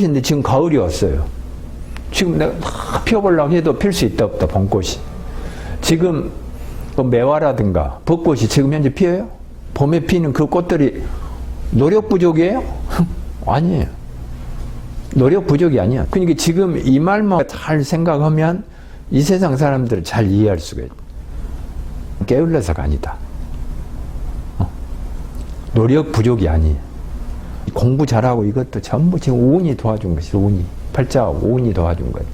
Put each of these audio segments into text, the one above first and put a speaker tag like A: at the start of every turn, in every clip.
A: 봄꽃인데 지금 가을이 왔어요. 지금 내가 다 피워보려고 해도 필 수 있다 없다, 봄꽃이. 지금 뭐 매화라든가 벚꽃이 지금 현재 피어요? 봄에 피는 그 꽃들이 노력 부족이에요? 아니에요. 노력 부족이 아니야. 그러니까 지금 이 말만 잘 생각하면 이 세상 사람들을 잘 이해할 수가 있다. 게을러서가 아니다. 노력 부족이 아니에요. 공부 잘하고 이것도 전부 지금 운이 도와준 것이 운이. 팔자하고 운이 도와준 거예요.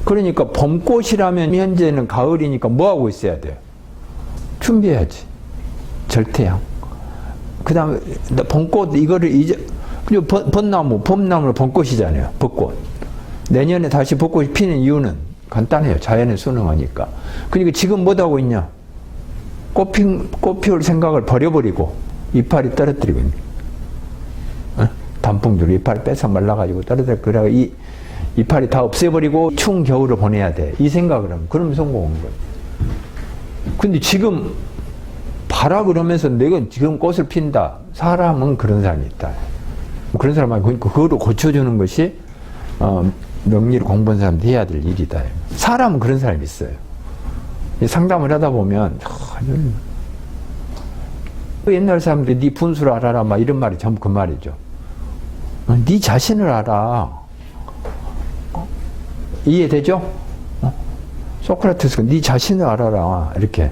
A: 그러니까 봄꽃이라면 현재는 가을이니까 뭐 하고 있어야 돼요? 준비해야지. 절태양. 그 다음에 봄꽃 이거를 이제 벚나무, 봄나무는 봄꽃이잖아요. 벚꽃. 내년에 다시 벚꽃이 피는 이유는 간단해요. 자연에 순응하니까. 그러니까 지금 뭐 하고 있냐? 꽃 피울 생각을 버려버리고 이파리 떨어뜨리고 있는 거예요. 단풍들 이파리 뺏어 말라가지고 떨어뜨려. 그래가 이 이파리 다 없애버리고 추운 겨울을 보내야 돼. 이 생각을 하면 그러면 성공한 거예요. 근데 지금 봐라 그러면서 내가 지금 꽃을 핀다. 사람은 그런 사람이 있다. 그런 사람 말고 그거를 고쳐주는 것이 명리를 공부한 사람들이 해야 될 일이다. 사람은 그런 사람이 있어요. 상담을 하다 보면 옛날 사람들이 네 분수를 알아라 막 이런 말이 전부 그 말이죠. 네 자신을 알아. 이해되죠? 소크라테스가 네 자신을 알아라 이렇게.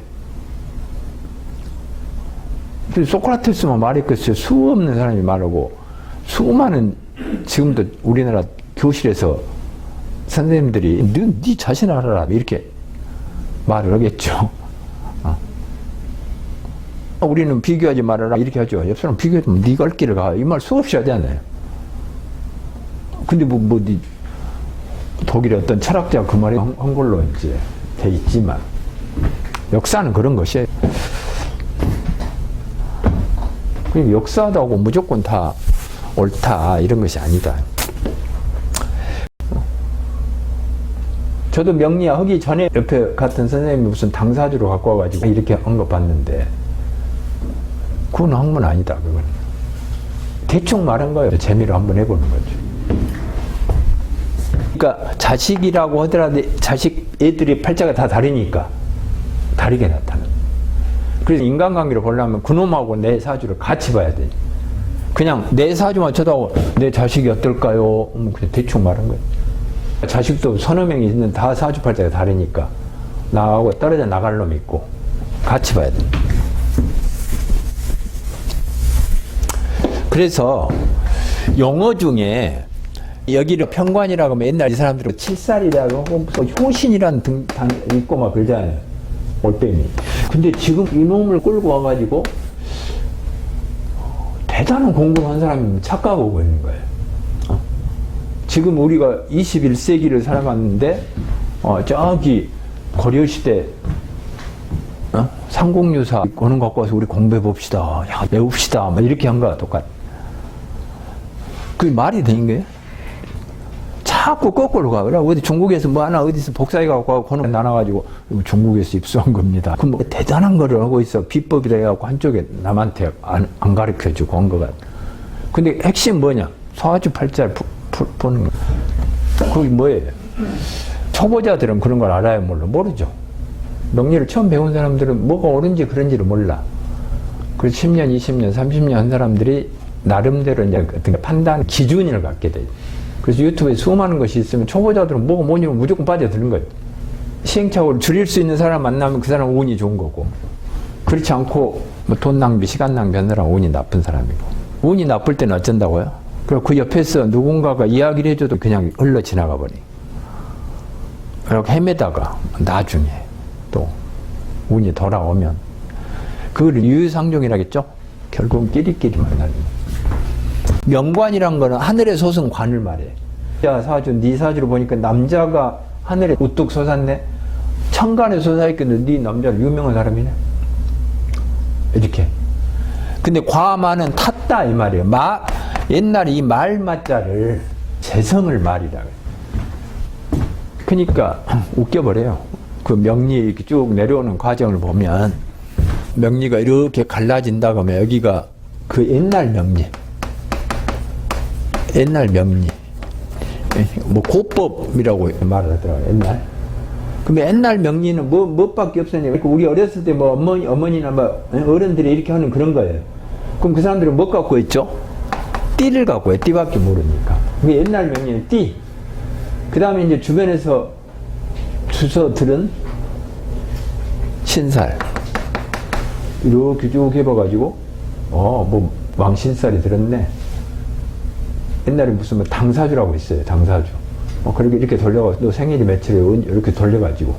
A: 소크라테스만 말했겠어요. 수 없는 사람이 말하고 수많은 지금도 우리나라 교실에서 선생님들이 네 자신을 알아라 이렇게 말을 하겠죠. 우리는 비교하지 말아라 이렇게 하죠. 옆 사람 비교하면 네가 갈 길을 가. 이 말 수없이 하잖아요. 근데 네 독일의 어떤 철학자가 그 말이 한 걸로 이제 돼 있지만 역사는 그런 것이에요. 그러니까 역사하다고 무조건 다 옳다 이런 것이 아니다. 저도 명리학 하기 전에 옆에 같은 선생님이 무슨 당사주로 갖고 와가지고 이렇게 언급받는데 그건 학문 아니다. 그건 대충 말한 거예요. 재미로 한번 해보는 거죠. 그러니까 자식이라고 하더라도 자식 애들이 팔자가 다 다르니까 다르게 나타나요. 그래서 인간관계를 보려면 그놈하고 내 사주를 같이 봐야 돼. 그냥 내 사주만 쳐다보고 내 자식이 어떨까요? 그냥 대충 말한 거예요. 자식도 서너 명이 있는데 다 사주팔자가 다르니까 나하고 떨어져 나갈 놈이 있고 같이 봐야 돼. 그래서 용어 중에 여기를 편관이라고 하면 옛날 이 사람들은 칠살이라고 하고 효신이라는 단 있고 막 그러잖아요. 올빼미. 근데 지금 이놈을 끌고 와가지고 대단한 공부를 한 사람이 착각하고 있는 거예요. 지금 우리가 21세기를 살아갔는데 저기 고려시대 삼국유사 오는 거 갖고 와서 우리 공부해 봅시다. 야, 외웁시다. 막 이렇게 한 거야 똑같아. 그게 말이 되는 거예요? 자꾸 거꾸로 가. 그래 어디 중국에서 뭐 하나 어디서 복사해 갖고 그는 나눠가지고 중국에서 입수한 겁니다. 그럼 뭐 대단한 거를 하고 있어. 비법이라 해갖고 한쪽에 남한테 안 가르쳐주고 한 거가. 근데 핵심 뭐냐? 사주팔자를 보는 거. 그게 뭐예요? 초보자들은 그런 걸 알아요? 몰라? 모르죠. 명리를 처음 배운 사람들은 뭐가 옳은지 그런지를 몰라. 그래서 10년, 20년, 30년 한 사람들이 나름대로 이제 어떤 판단 기준을 갖게 돼요. 그래서 유튜브에 수많은 것이 있으면 초보자들은 뭐가 뭐냐고 무조건 빠져드는 거예요. 시행착오를 줄일 수 있는 사람 만나면 그 사람은 운이 좋은 거고, 그렇지 않고 뭐 돈 낭비, 시간 낭비하는 사람은 운이 나쁜 사람이고. 운이 나쁠 때는 어쩐다고요? 그리고 그 옆에서 누군가가 이야기를 해줘도 그냥 흘러 지나가 버리. 이렇게 헤매다가 나중에 또 운이 돌아오면 그걸 유유상종이라겠죠? 결국은 끼리끼리 만나는 거예요. 명관이란 거는 하늘에 솟은 관을 말해. 자, 사주, 네 사주를 보니까 남자가 하늘에 우뚝 솟았네? 천간에 솟아있겠는데 네 남자는 유명한 사람이네? 이렇게. 근데 과마는 탔다 이 말이에요. 옛날에 이 말마자를 재성을 말이라고 해요. 그러니까 웃겨버려요. 그 명리 이렇게 쭉 내려오는 과정을 보면 명리가 이렇게 갈라진다고 하면 여기가 그 옛날 명리. 옛날 명리. 뭐 고법이라고 말을 하더라고요. 옛날. 그럼 옛날 명리는 뭐밖에 없었냐. 우리 어렸을 때 뭐 어머니나 뭐 어른들이 이렇게 하는 그런 거예요. 그럼 그 사람들은 뭐 갖고 있죠? 띠를 갖고 해요. 띠밖에 모르니까. 그게 옛날 명리는 띠. 그 다음에 이제 주변에서 주워 들은 신살. 이렇게 쭉 해봐가지고, 뭐 왕신살이 들었네. 옛날에 무슨 뭐 당사주라고 있어요. 당사주. 그렇게 이렇게 돌려가지고, 너 생일이 며칠에 이렇게 돌려가지고,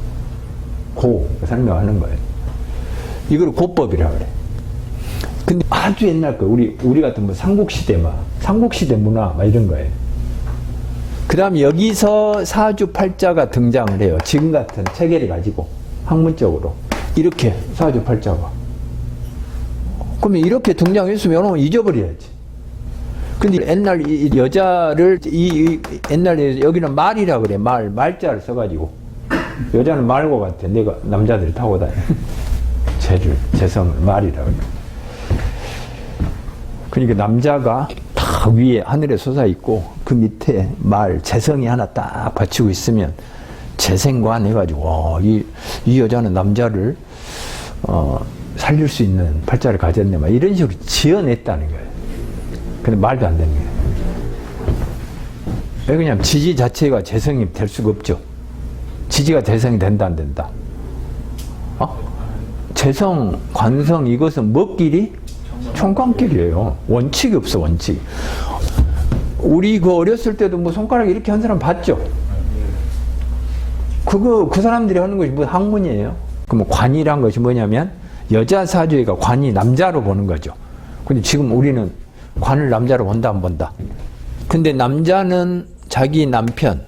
A: 설명하는 거예요. 이걸 고법이라 그래. 근데 아주 옛날 거, 우리 같은 뭐 삼국시대 문화, 막 이런 거예요. 그 다음에 여기서 사주팔자가 등장을 해요. 지금 같은 체계를 가지고, 학문적으로. 이렇게 사주팔자가. 그러면 이렇게 등장했으면 잊어버려야지. 근데 옛날 이 여자를 옛날에 여기는 말이라 그래. 말자를 써가지고 여자는 말과 같아. 내가 남자들이 타고 다녀. 재성을 말이라 그래. 그러니까 남자가 딱 위에 하늘에 솟아 있고 그 밑에 재성이 하나 딱 받치고 있으면 재생관 해가지고 이 여자는 남자를 살릴 수 있는 팔자를 가졌네. 막 이런 식으로 지어냈다는 거예요. 근데 말도 안 되는 거예요. 왜 그냥 지지 자체가 재성이 될 수가 없죠. 지지가 재성이 된다, 안 된다? 재성, 관성, 이것은 뭐끼리? 총관끼리예요. 원칙이 없어, 원칙. 우리 어렸을 때도 뭐 손가락 이렇게 한 사람 봤죠? 그 사람들이 하는 것이 뭐 학문이에요. 그럼 관이란 것이 뭐냐면, 여자 사주가 관이 남자로 보는 거죠. 근데 지금 우리는 관을 남자로 본다, 안 본다? 근데 남자는 자기 남편,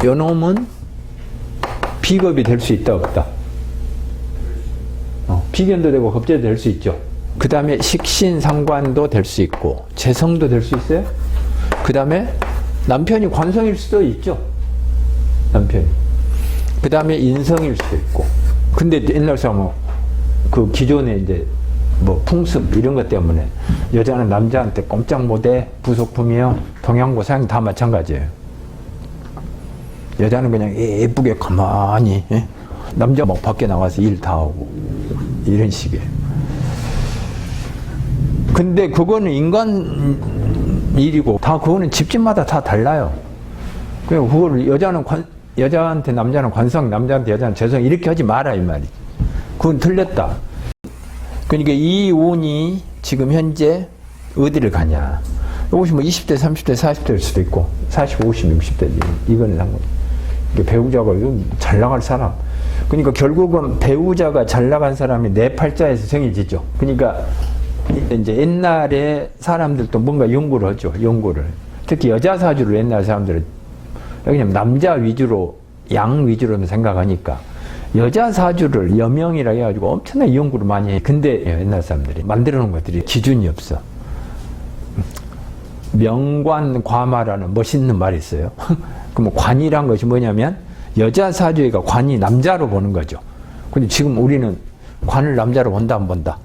A: 요놈은 비겁이 될 수 있다, 없다? 비견도 되고 겁재도 될 수 있죠. 그 다음에 식신상관도 될 수 있고, 재성도 될 수 있어요. 그 다음에 남편이 관성일 수도 있죠. 남편이. 그 다음에 인성일 수도 있고. 근데 옛날 사람은 그 기존에 이제 뭐 풍습 이런 것 때문에 여자는 남자한테 꼼짝 못해, 부속품이요, 동양고 사양 다 마찬가지예요. 여자는 그냥 예쁘게 가만히, 남자 막 밖에 나가서 일 다 하고 이런 식이에요. 근데 그거는 인간 일이고 다 그거는 집집마다 다 달라요. 그냥 그걸 여자한테 남자는 관성, 남자한테 여자는 재성 이렇게 하지 마라 이 말이지. 그건 틀렸다. 그러니까 이 운이 지금 현재 어디를 가냐. 이것이 뭐 20대, 30대, 40대일 수도 있고 40, 50, 60대 이거는 상관없어요. 배우자가 잘 나갈 사람. 그러니까 결국은 배우자가 잘 나간 사람이 내 팔자에서 정해지죠. 그러니까 이제 옛날에 사람들도 뭔가 연구를 하죠. 연구를. 특히 여자 사주를 옛날 사람들은 그냥 남자 위주로 양 위주로 생각하니까 여자 사주를 여명이라 해가지고 엄청나게 연구를 많이 해. 근데 옛날 사람들이 만들어 놓은 것들이 기준이 없어. 명관과마라는 멋있는 말이 있어요. 그럼 관이란 것이 뭐냐면 여자 사주가 관이 남자로 보는 거죠. 근데 지금 우리는 관을 남자로 본다, 안 본다?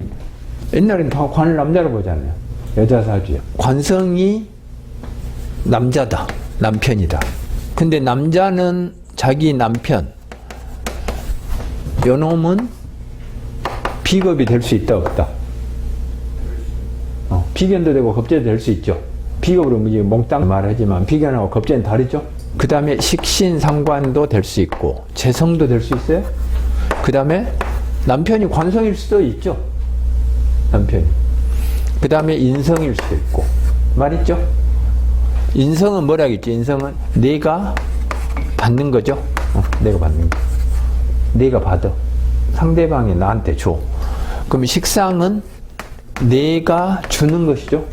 A: 옛날에는 다 관을 남자로 보잖아요. 여자 사주에. 관성이 남자다. 남편이다. 근데 남자는 자기 남편, 요놈은 비겁이 될 수 있다, 없다? 비견도 되고 겁재도 될 수 있죠. 비겁으로 몽땅 말하지만 비견하고 겁재는 다르죠. 그 다음에 식신상관도 될 수 있고 재성도 될 수 있어요. 그 다음에 남편이 관성일 수도 있죠. 남편이. 그 다음에 인성일 수도 있고 말있죠. 인성은 뭐라겠지? 인성은 내가 받는 거죠. 내가 받는 거. 내가 받아. 상대방이 나한테 줘. 그럼 식상은 내가 주는 것이죠.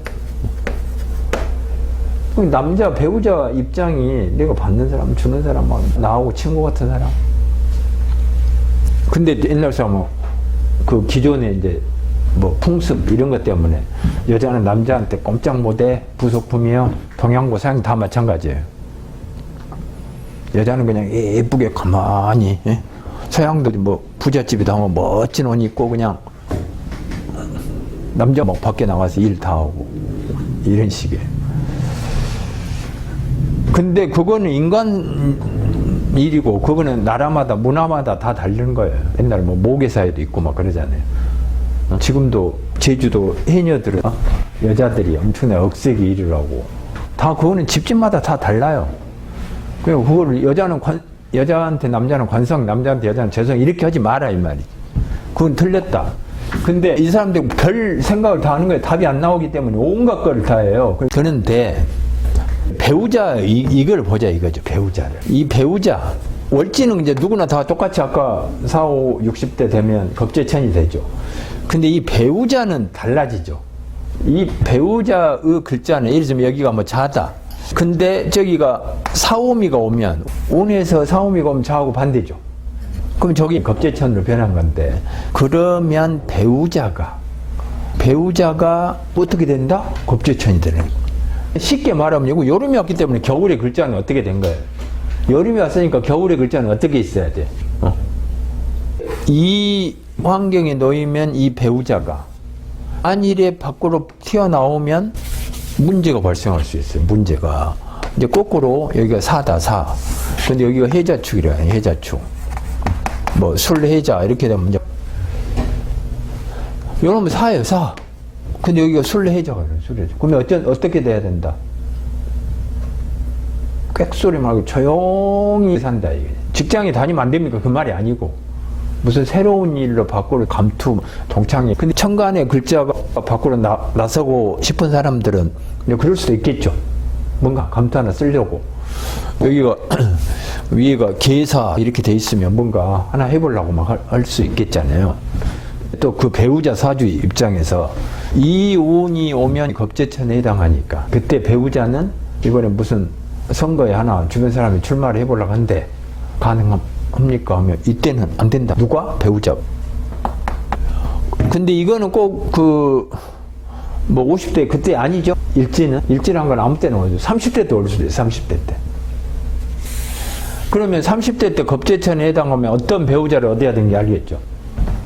A: 남자 배우자 입장이 내가 받는 사람, 주는 사람, 나하고 친구 같은 사람. 근데 옛날 사람은 그 기존에 이제 뭐 풍습 이런 것 때문에 여자는 남자한테 꼼짝 못해, 부속품이요, 동양고 사양 다 마찬가지예요. 여자는 그냥 예쁘게 가만히, 서양들이 뭐 부잣집에 가면 멋진 옷 입고 그냥 남자 막 밖에 나가서 일 다 하고 이런 식이에요. 근데 그거는 인간 일이고, 그거는 나라마다, 문화마다 다 다른 거예요. 옛날에 뭐 모계사에도 있고 막 그러잖아요. 지금도 제주도 해녀들은 여자들이 엄청나게 억세게 일을 하고, 다 그거는 집집마다 다 달라요. 그리고 그걸 여자한테 남자는 관성, 남자한테 여자는 재성 이렇게 하지 마라 이 말이지. 그건 틀렸다. 근데 이 사람들 별 생각을 다 하는 거예요. 답이 안 나오기 때문에 온갖 거를 다 해요. 그런데 배우자 이걸 보자 이거죠. 배우자를. 이 배우자 월지는 이제 누구나 다 똑같이 아까 4, 5, 60대 되면 겁재천이 되죠. 근데 이 배우자는 달라지죠. 이 배우자의 글자는 예를 들면 여기가 뭐 자다. 근데 저기가 사오미가 오면 운에서 사오미가 오면 자하고 반대죠. 그럼 저기 겁재천으로 변한 건데, 그러면 배우자가 어떻게 된다? 겁재천이 되는 거예요. 쉽게 말하면 이거 여름이 왔기 때문에 겨울의 글자는 어떻게 된 거예요? 여름이 왔으니까 겨울의 글자는 어떻게 있어야 돼? 이 환경에 놓이면 이 배우자가 안일에 밖으로 튀어나오면 문제가 발생할 수 있어요. 문제가. 이제 거꾸로 여기가 사다, 사. 근데 여기가 해자축이래요. 해자축. 뭐 술해자 이렇게 되면 이제 이러면 사예요, 사. 근데 여기가 술해자가 그래요, 술해자. 그러면 어떻게 돼야 된다? 꽥소리 말고 조용히 산다, 이게. 직장에 다니면 안 됩니까? 그 말이 아니고. 무슨 새로운 일로 밖으로 감투, 동창회. 근데 천간에 글자가 밖으로 나서고 싶은 사람들은 그럴 수도 있겠죠. 뭔가 감투 하나 쓰려고. 여기가, 위에가 계사 이렇게 돼 있으면 뭔가 하나 해보려고 막 할 수 있겠잖아요. 또 그 배우자 사주 입장에서 이 운이 오면 겁재천에 해당하니까 그때 배우자는 이번에 무슨 선거에 하나 주변 사람이 출마를 해보려고 하는데 가능합니까? 하면 이때는 안 된다. 누가? 배우자. 근데 이거는 꼭 뭐 50대 그때 아니죠. 일진한 건 아무 때나 오죠. 30대 때 올 수도 있어요. 30대 때. 그러면 30대 때 겁재천에 해당하면 어떤 배우자를 얻어야 되는 게 알겠죠.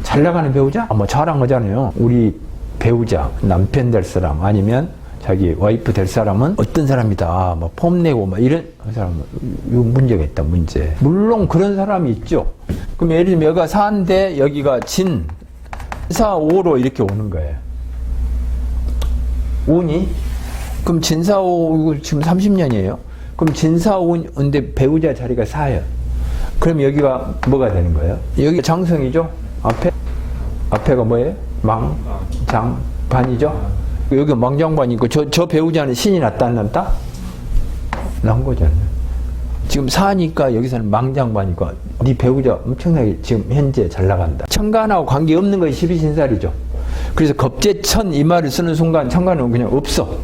A: 잘 나가는 배우자? 뭐 잘한 거잖아요. 우리 배우자, 남편 될 사람 아니면 자기 와이프 될 사람은 어떤 사람이다. 뭐 폼내고 막 이런 사람은 이거 문제가 있다. 문제. 물론 그런 사람이 있죠. 그럼 예를 들면 여기가 사인데 여기가 진, 사, 오로 이렇게 오는 거예요. 운이? 그럼 진사오 지금 30년이에요. 그럼 진사오인데 배우자 자리가 사예요. 그럼 여기가 뭐가 되는 거예요? 여기 장성이죠? 앞에가 뭐예요? 망장반이죠? 여기 망장반이고 저 배우자는 신이 났다 안 났다? 난 거잖아요. 지금 사니까 여기서는 망장반이고 네 배우자 엄청나게 지금 현재 잘 나간다. 천간하고 관계없는 것이 12신살이죠. 그래서 겁재천 이 말을 쓰는 순간 천간은 그냥 없어.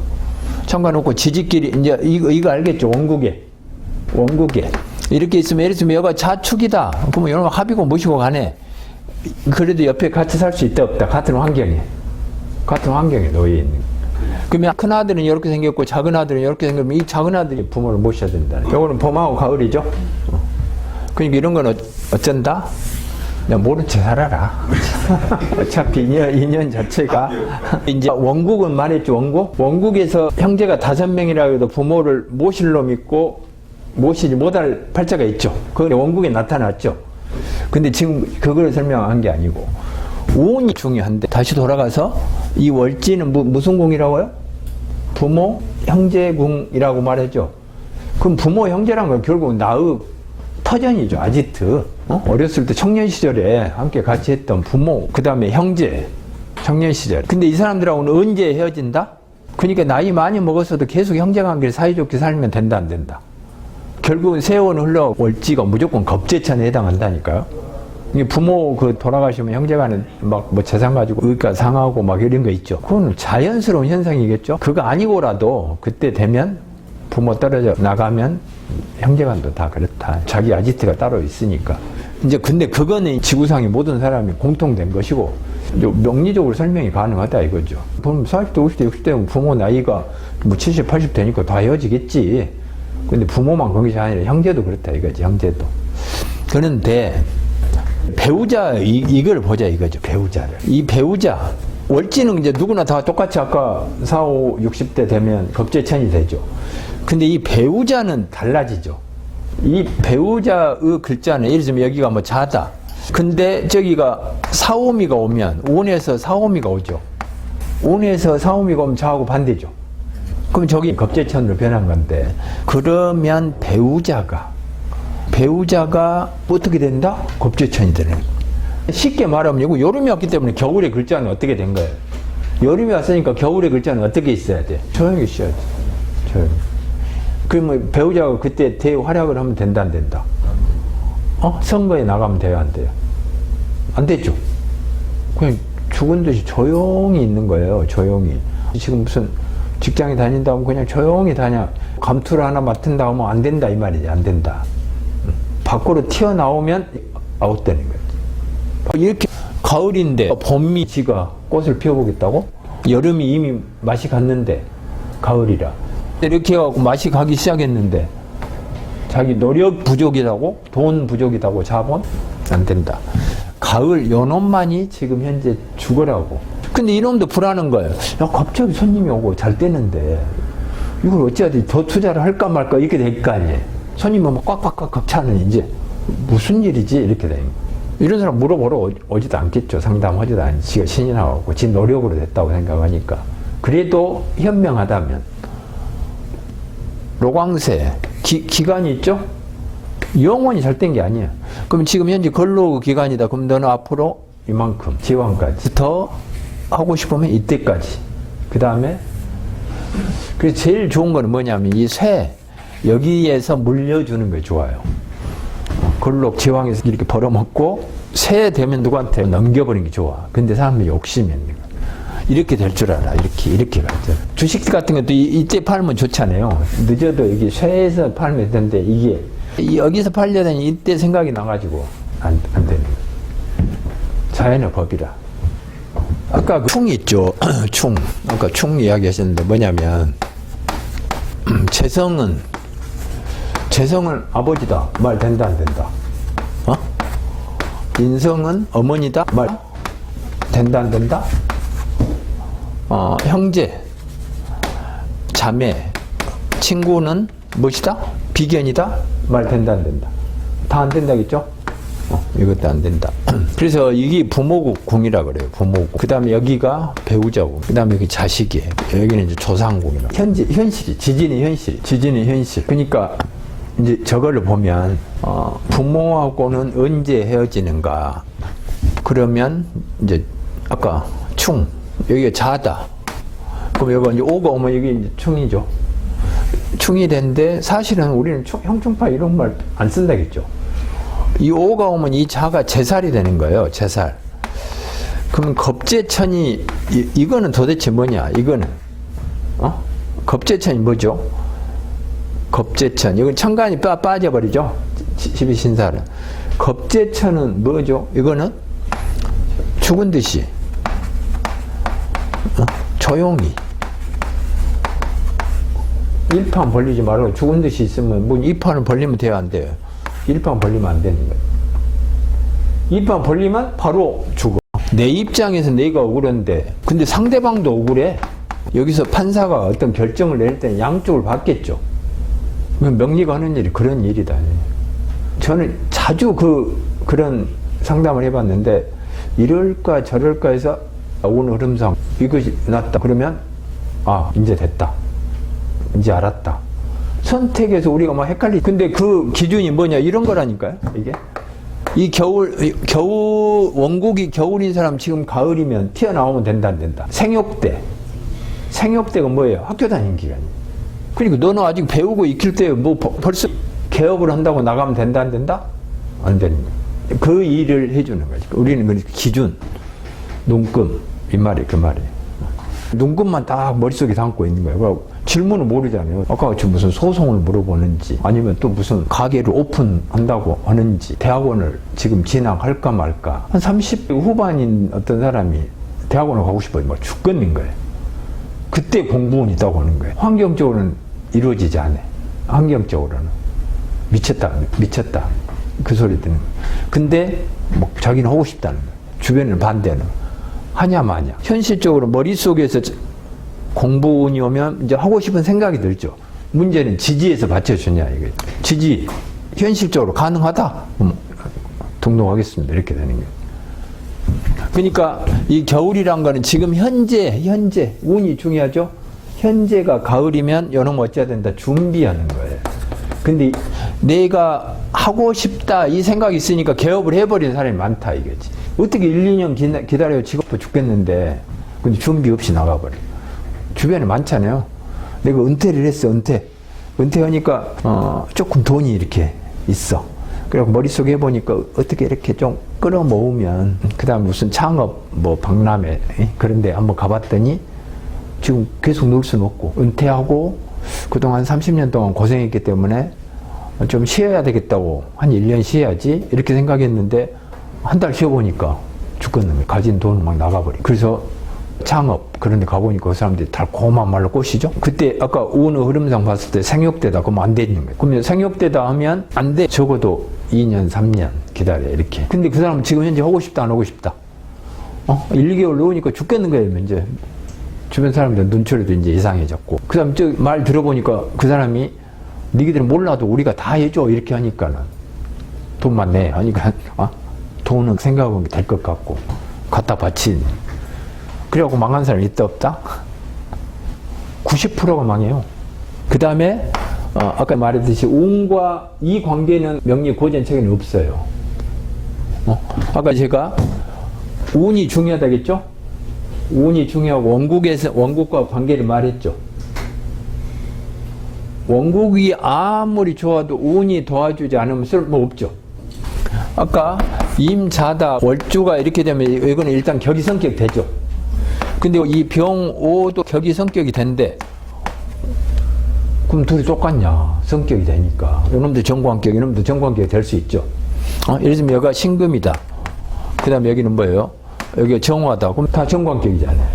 A: 천간 없고 지지끼리 이제 이거 알겠죠? 원국에 이렇게 있으면 예를 들면 여가 자축이다. 그러면 이런 거 합의고 모시고 가네. 그래도 옆에 같이 살 수 있다 없다. 같은 환경에 놓여 있는. 그러면 큰 아들은 이렇게 생겼고 작은 아들은 이렇게 생기면 이 작은 아들이 부모를 모셔야 된다. 요거는 봄하고 가을이죠. 그러니까 이런 건 어쩐다? 그냥 모른 척 살아라. 어차피 인연 자체가 이제 원국은 말했죠. 원국에서 형제가 5명이라 해도 부모를 모실 놈 있고 모시지 못할 팔자가 있죠. 그건 원국에 나타났죠. 근데 지금 그걸 설명한 게 아니고 운이 중요한데 다시 돌아가서 이 월지는 무슨 궁이라고요? 부모 형제궁이라고 말했죠. 그럼 부모 형제란 건 결국은 나의 터전이죠. 아지트. 어렸을 때 청년 시절에 함께 같이 했던 부모, 그 다음에 형제, 청년 시절. 근데 이 사람들하고는 언제 헤어진다? 그러니까 나이 많이 먹었어도 계속 형제관계를 사이좋게 살면 된다, 안 된다? 결국은 세월은 흘러 월지가 무조건 겁재천에 해당한다니까요. 이게 부모 돌아가시면 형제간에 막 뭐 재산 가지고 의가 상하고 막 이런 거 있죠. 그건 자연스러운 현상이겠죠. 그거 아니고라도 그때 되면 부모 떨어져 나가면 형제간도 다 그렇다. 자기 아지트가 따로 있으니까. 이제 근데 그거는 지구상의 모든 사람이 공통된 것이고 명리적으로 설명이 가능하다 이거죠. 그럼 40대, 50대, 60대면 부모 나이가 뭐 70, 80 되니까 다 헤어지겠지. 근데 부모만 그런 것이 아니라 형제도 그렇다 이거지. 형제도. 그런데 배우자 이걸 보자 이거죠. 배우자를. 이 배우자 월지는 이제 누구나 다 똑같이 아까 4, 5, 60대 되면 겁재천이 되죠. 근데 이 배우자는 달라지죠. 이 배우자의 글자는 예를 들면 여기가 뭐 자다. 근데 저기가 사오미가 오면 온에서 사오미가 오죠. 온에서 사오미가 오면 자하고 반대죠. 그럼 저기 겁재천으로 변한 건데 그러면 배우자가 어떻게 된다? 겁재천이 되는 거예요. 쉽게 말하면 이거 여름이 왔기 때문에 겨울의 글자는 어떻게 된 거예요? 여름이 왔으니까 겨울의 글자는 어떻게 있어야 돼? 조용히 있어야 돼. 조용히. 그러면 배우자가 그때 대활약을 하면 된다 안 된다? 선거에 나가면 돼요 안 돼요? 안 되죠. 그냥 죽은 듯이 조용히 있는 거예요. 조용히. 지금 무슨 직장에 다닌다 하면 그냥 조용히 다녀. 감투를 하나 맡은다 하면 안 된다 이 말이지. 안 된다. 밖으로 튀어나오면 아웃되는 거예요. 이렇게 가을인데 봄이 지가 꽃을 피워보겠다고? 여름이 이미 맛이 갔는데 가을이라 이렇게 해갖고 맛이 가기 시작했는데 자기 노력 부족이라고? 돈 부족이라고 자본? 안 된다. 가을 요놈만이 지금 현재 죽으라고. 근데 이놈도 불안한 거예요. 야 갑자기 손님이 오고 잘 되는데 이걸 어찌하지 더 투자를 할까 말까 이렇게 될 거 아니에요. 손님이 막 꽉꽉꽉 차는 이제 무슨 일이지 이렇게 돼요. 이런 사람 물어보러 오지도 않겠죠. 상담하지도 않지. 지가 신이 나왔고 지 노력으로 됐다고 생각하니까. 그래도 현명하다면 로광세 기간이 있죠? 영원히 잘 된 게 아니야. 그럼 지금 현재 근로 기간이다. 그럼 너는 앞으로 이만큼 지원까지 더 하고 싶으면 이때까지. 그 다음에 그래서 제일 좋은 거는 뭐냐면 이 쇠 여기에서 물려주는 게 좋아요. 근록 지왕에서 이렇게 벌어먹고 새 되면 누구한테 넘겨버리는 게 좋아. 근데 사람이 욕심이 있는 거야. 이렇게 될 줄 알아. 이렇게 가죠. 주식 같은 것도 이때 팔면 좋잖아요. 늦어도 여기 쇠에서 팔면 되는데 이게 여기서 팔려다니 이때 생각이 나가지고 안 되는 거야. 자연의 법이라. 아까 그 충 있죠. 충. 아까 충 이야기 하셨는데 뭐냐면 재성은 아버지다. 말 된다 안 된다? 인성은 어머니다. 말 된다 안 된다? 형제, 자매, 친구는 무엇이다? 비견이다. 말 된다 안 된다? 다 안 된다겠죠? 이것도 안 된다. 그래서 이게 부모국 궁이라 그래요. 부모국. 그 다음에 여기가 배우자국. 그 다음에 여기 자식이에요. 여기는 이제 조상국이라. 현실이. 지진이 현실. 그러니까 이제 저걸로 보면 부모하고는 언제 헤어지는가? 그러면 이제 아까 충 여기가 자다. 그럼 여기가 이제 오가 오면 여기 이제 충이죠. 충이 된데 사실은 우리는 형충파 이런 말 안 쓴다겠죠. 이 오가 오면 이 자가 제살이 되는 거예요. 제살. 그러면 겁재천이 이거는 도대체 뭐냐? 이거는 겁재천이 뭐죠? 겁재천. 이건 천간이 빠져버리죠. 12신살은. 겁재천은 뭐죠? 이거는 죽은 듯이 조용히 일판 벌리지 말고 죽은 듯이 있으면 뭐 이판을 벌리면 돼요 안 돼요? 일판 벌리면 안 되는 거예요. 이판 벌리면 바로 죽어. 내 입장에서 내가 억울한데 근데 상대방도 억울해. 여기서 판사가 어떤 결정을 내릴 때는 양쪽을 받겠죠. 명리가 하는 일이 그런 일이다. 저는 자주 그런 상담을 해봤는데 이럴까 저럴까 해서 오늘 흐름상 이것이 낫다 그러면 이제 됐다. 이제 알았다. 선택에서 우리가 막 헷갈리. 근데 그 기준이 뭐냐 이런 거라니까요. 이게 이 겨울 원국이 겨울인 사람 지금 가을이면 튀어나오면 된다 안 된다. 생육대가 뭐예요? 학교 다니는 기간이에요. 그러니까 너는 아직 배우고 익힐 때 뭐 벌써 개업을 한다고 나가면 된다 안 된다? 안 되는 거예요. 그 일을 해주는 거지. 우리는 그 기준, 눈금 이 말이 그 말이에요. 눈금만 딱 머릿속에 담고 있는 거예요. 질문을 모르잖아요. 아까 같이 무슨 소송을 물어보는지 아니면 또 무슨 가게를 오픈한다고 하는지 대학원을 지금 진학할까 말까. 한 30대 후반인 어떤 사람이 대학원을 가고 싶어요. 막 죽겠는 거예요. 그때 공부는 있다고 하는 거예요. 환경적으로는 이루어지지 않아요. 환경적으로는. 미쳤다. 그 소리 듣는 거예요. 근데 뭐 자기는 하고 싶다는 거예요. 주변에는 반대하는 거예요. 하냐 마냐. 현실적으로 머릿속에서 공부운이 오면 이제 하고 싶은 생각이 들죠. 문제는 지지에서 받쳐주냐, 이거. 지지, 현실적으로 가능하다? 등록하겠습니다. 이렇게 되는 거예요. 그러니까 이 겨울이란 거는 지금 현재, 운이 중요하죠? 현재가 가을이면 요놈 어찌해야 된다? 준비하는 거예요. 근데 내가 하고 싶다 이 생각이 있으니까 개업을 해버리는 사람이 많다 이거지. 어떻게 1, 2년 기다려요? 직업도 죽겠는데. 근데 준비 없이 나가버려. 주변에 많잖아요. 내가 은퇴를 했어, 은퇴하니까 조금 돈이 이렇게 있어. 그리고 머릿속에 해보니까 어떻게 이렇게 좀 끌어모으면 그 다음에 무슨 창업 뭐 박람회 그런데 한번 가봤더니 지금 계속 놀 수는 없고 은퇴하고 그동안 30년 동안 고생했기 때문에 좀 쉬어야 되겠다고 한 1년 쉬어야지 이렇게 생각했는데 한 달 쉬어보니까 죽겠는 거예요. 가진 돈은 막 나가버려. 그래서 창업 그런 데 가보니까 그 사람들이 달콤한 말로 꼬시죠. 그때 아까 운의 흐름상 봤을 때 생육대다 그러면 안 되는 거예요. 그러면 생육대다 하면 안 돼. 적어도 2년 3년 기다려 이렇게. 근데 그 사람은 지금 현재 하고 싶다 안 하고 싶다. 1, 2개월 놓으니까 죽겠는 거예요. 이제 주변 사람들 눈초리도 이제 이상해졌고 그 다음 저 말 들어보니까 그 사람이 니희들은 몰라도 우리가 다 해줘 이렇게 하니까는 돈만 내 하니까 돈은 생각하면 될 것 같고 갖다 바친 그래갖고 망한 사람이 있다 없다? 90%가 망해요. 그 다음에 아까 말했듯이 운과 이 관계는 명리 고전책에는 없어요. 아까 제가 운이 중요하다겠죠? 운이 중요하고 원국과 관계를 말했죠. 원국이 아무리 좋아도 운이 도와주지 않으면 쓸모없죠. 아까 임자다 월주가 이렇게 되면 이거는 일단 격이 성격 되죠. 근데 이 병오도 격이 성격이 된대. 그럼 둘이 똑같냐? 성격이 되니까. 이놈도 정관격, 이놈도 정관격이 될 수 있죠. 예를 들면 여기가 신금이다. 그 다음에 여기는 뭐예요? 여기가 정화다. 그럼 다 정관격이잖아요.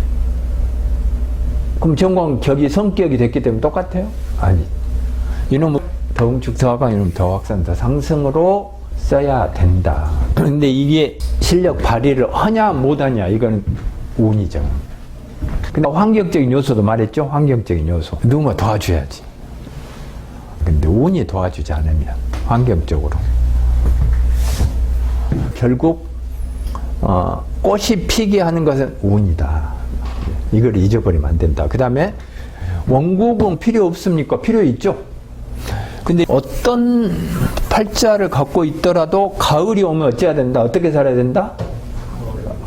A: 그럼 정관격이 성격이 됐기 때문에 똑같아요? 아니. 이놈은 더웅축 더화강, 이놈은 더확산 더상승으로 써야 된다. 그런데 이게 실력 발휘를 하냐 못하냐 이거는 운이죠. 근데 환경적인 요소도 말했죠. 환경적인 요소. 누군가 도와줘야지. 근데 운이 도와주지 않으면 환경적으로 결국 꽃이 피게 하는 것은 운이다. 이걸 잊어버리면 안 된다. 그 다음에 원국은 필요 없습니까? 필요 있죠. 근데 어떤 팔자를 갖고 있더라도 가을이 오면 어찌해야 된다? 어떻게 살아야 된다?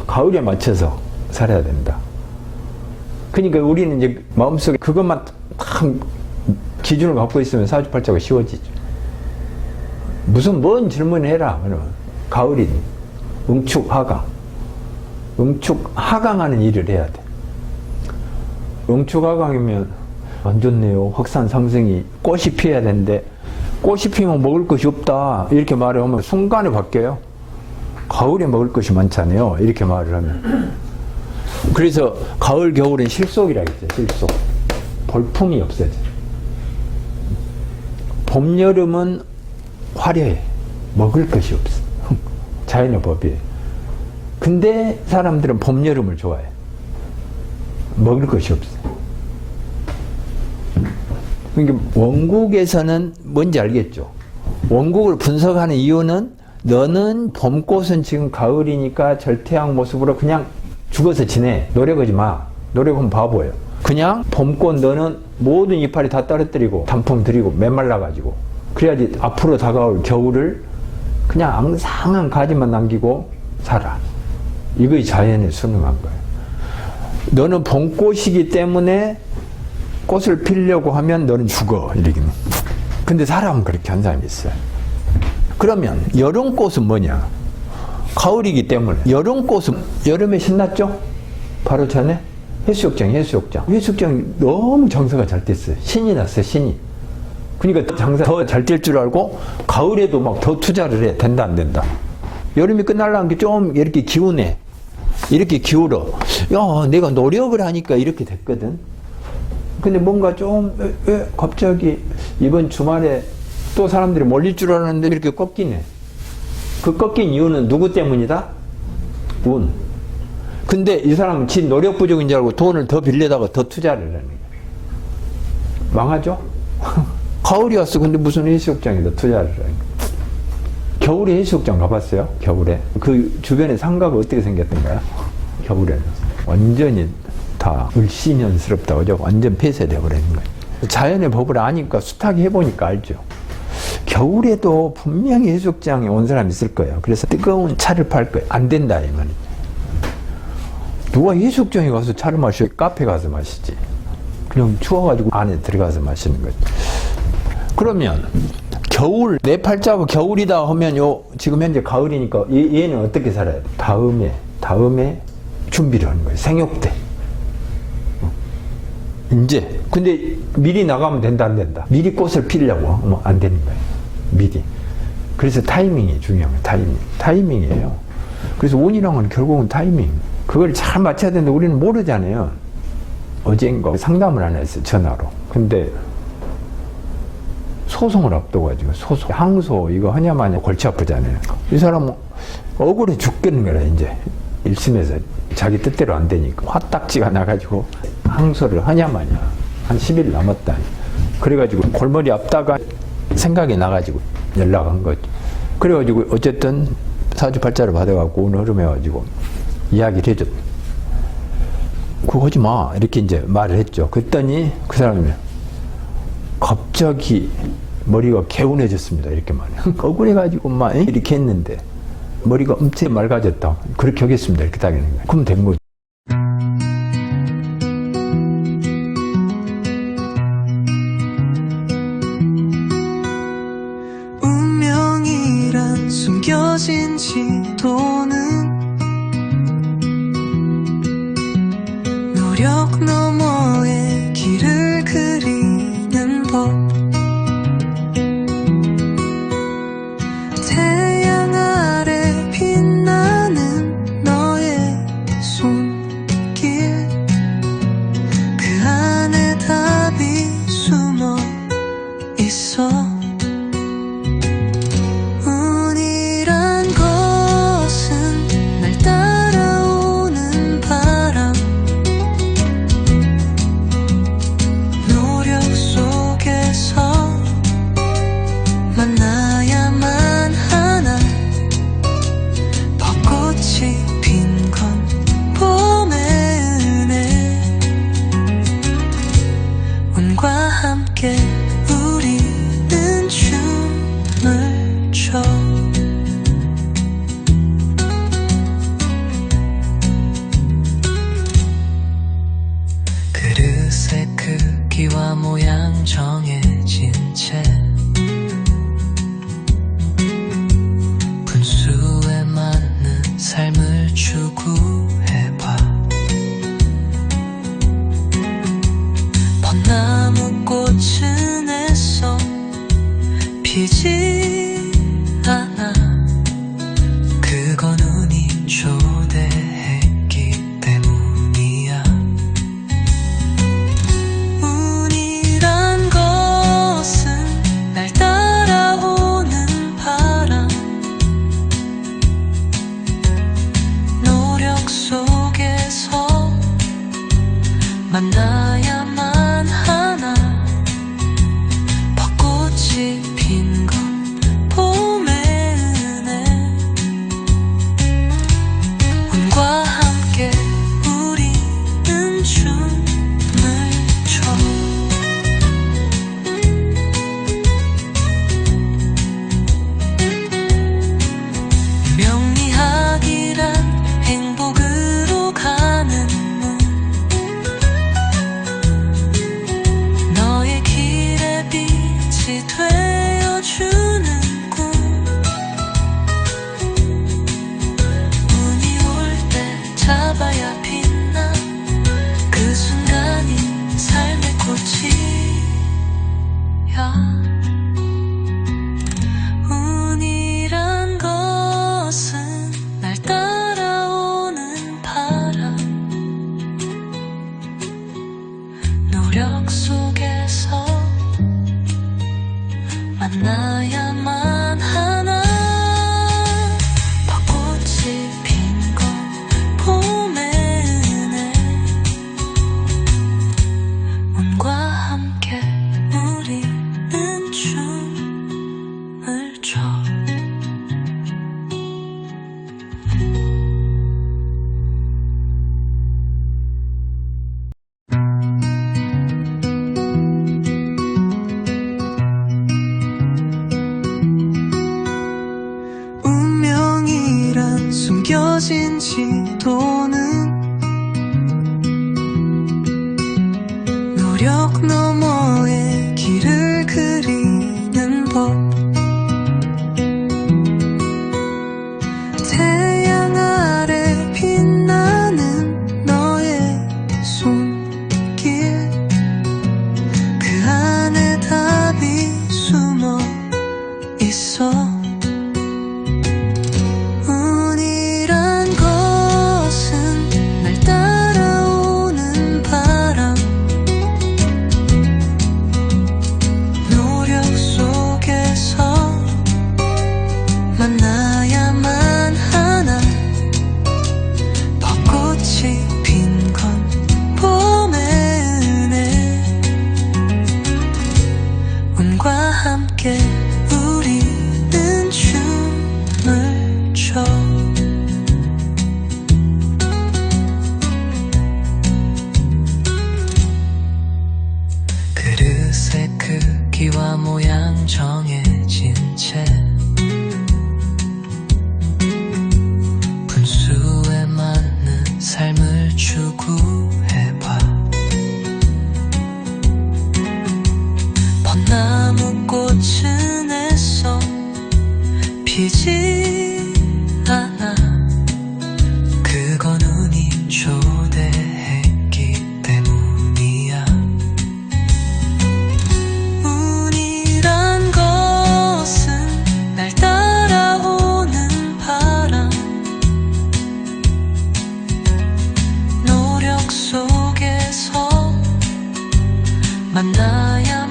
A: 가을에 맞춰서 살아야 된다. 그러니까 우리는 이제 마음속에 그것만 딱 기준을 갖고 있으면 사주팔자가 쉬워지죠. 무슨 뭔 질문을 해라. 그러면 가을이 응축 하강. 응축 하강하는 일을 해야 돼. 응축 하강이면 안 좋네요. 확산 상승이 꽃이 피어야 되는데 꽃이 피면 먹을 것이 없다. 이렇게 말을 하면 순간에 바뀌어요. 가을에 먹을 것이 많잖아요. 이렇게 말을 하면. 그래서 가을 겨울은 실속이라 했죠. 실속. 볼품이 없어져. 봄 여름은 화려해. 먹을 것이 없어. 자연의 법이에요. 근데 사람들은 봄 여름을 좋아해. 먹을 것이 없어. 그러니까 원국에서는 뭔지 알겠죠? 원국을 분석하는 이유는 너는 봄꽃은 지금 가을이니까 절태양 모습으로 그냥 죽어서 지내. 노력하지 마. 노력하면 바보예요. 그냥 봄꽃 너는 모든 이파리 다 떨어뜨리고 단풍 들이고 메말라가지고 그래야지 앞으로 다가올 겨울을 그냥 앙상한 가지만 남기고 살아. 이거이 자연에 순응한 거예요. 너는 봄꽃이기 때문에 꽃을 피려고 하면 너는 죽어. 이러기는. 근데 사람은 그렇게 한 사람이 있어요. 그러면 여름꽃은 뭐냐? 가을이기 때문에. 여름꽃은 여름에 신났죠? 바로 전에 해수욕장. 해수욕장이 너무 장사가 잘 됐어요. 신이 났어요, 신이. 그러니까 장사 더 잘 될 줄 알고 가을에도 막 더 투자를 해. 된다, 안 된다. 여름이 끝날라는 게 좀 이렇게 기운해. 이렇게 기울어. 야, 내가 노력을 하니까 이렇게 됐거든. 근데 뭔가 좀, 갑자기 이번 주말에 또 사람들이 몰릴 줄 알았는데 이렇게 꺾이네. 그 꺾인 이유는 누구 때문이다? 운. 근데 이 사람은 지 노력 부족인 줄 알고 돈을 더 빌려다가 더 투자를 하는 거예요. 망하죠? 가을이 왔어. 근데 무슨 해수욕장에다 투자를 해. 겨울에 해수욕장 가봤어요? 겨울에. 그 주변에 상가가 어떻게 생겼던가요? 겨울에는. 완전히 다 을씨년스럽다. 그죠? 완전 폐쇄되어 버리는 거예요. 자연의 법을 아니까 숱하게 해보니까 알죠. 겨울에도 분명히 해수욕장에 온 사람이 있을 거예요. 그래서 뜨거운 차를 팔 거예요. 안 된다, 이 말이에요. 누가 해수욕장에 가서 차를 마셔? 카페 가서 마시지. 그냥 추워가지고 안에 들어가서 마시는 거죠. 그러면 겨울, 내 팔자가 겨울이다 하면 지금 현재 가을이니까 얘는 어떻게 살아야 돼? 다음에 준비를 하는 거예요. 생육 때. 이제. 근데 미리 나가면 된다, 안 된다? 미리 꽃을 피려고 안 되는 거예요. 미리. 그래서 타이밍이 중요한 거예요. 타이밍이에요. 그래서 운이랑은 결국은 타이밍. 그걸 잘 맞춰야 되는데 우리는 모르잖아요. 어젠가 상담을 하나 했어요. 전화로. 근데 소송을 앞둬가지고 항소 이거 하냐마냐 골치 아프잖아요. 이 사람은 억울해 죽겠는 거라 이제 1심에서 자기 뜻대로 안 되니까 화딱지가 나가지고 항소를 하냐마냐 한 10일 남았다. 그래가지고 골머리 아프다가 생각이 나가지고 연락한 거죠. 그래가지고 어쨌든 사주팔자를 받아갖고 오늘 흐름해가지고 이야기를 해줬. 그거 하지 마 이렇게 이제 말을 했죠. 그랬더니 그 사람이 갑자기 머리가 개운해졌습니다. 이렇게 말해. 억울해가지고 막 이렇게 했는데 머리가 엄청 맑아졌다. 그렇게 하겠습니다. 이렇게 따기는 거예요. 그럼 된 거죠.
B: 운명이란 숨겨진 지도는 노력 너머의 길을 그리는 법. 태양 아래 빛나는 너의 손길, 그 안에 답이 숨어 있어. 운이란 것은 날 따라오는 바람, 노력 속에서 만나야만 하나. 벚꽃이 핀 건 봄의 은혜. 운과 함께 우리는 춤을 춰. 그릇의 크기와 모양 정해진 채 분수에 맞는 삶을 추구해봐. 벚나무 꽃은 애써 피지 않아. 그건 운이 초대했기 때문이야. 운이란 것은 날 따라오는 바람, 노력 속에서 만나야만 하나. 벚꽃이 핀 건 봄의 은혜. 운과 함께 우리는 춤을 춰. 명리학이란 행복으로 가는 문, 같이 도는 노력 너머의 길을 그리는 법 태양 아래 빛나는 너의 손길 그 안에 답이 숨어 있어 운이란 것은 날 따라오는 바람 노력 속에서 만나야만 하나 벚꽃이 핀 건 봄의 은혜 운과 함께 우리는 춤을 춰 그릇의 크기와 모양 정해진 채 분수에 맞는 삶을 추구해봐 벚나무 꽃은 애써 피지 않아 그건 운이 초대했기 때문이야 운이란 것은 날 따라오는 바람 노력 속에서 만나야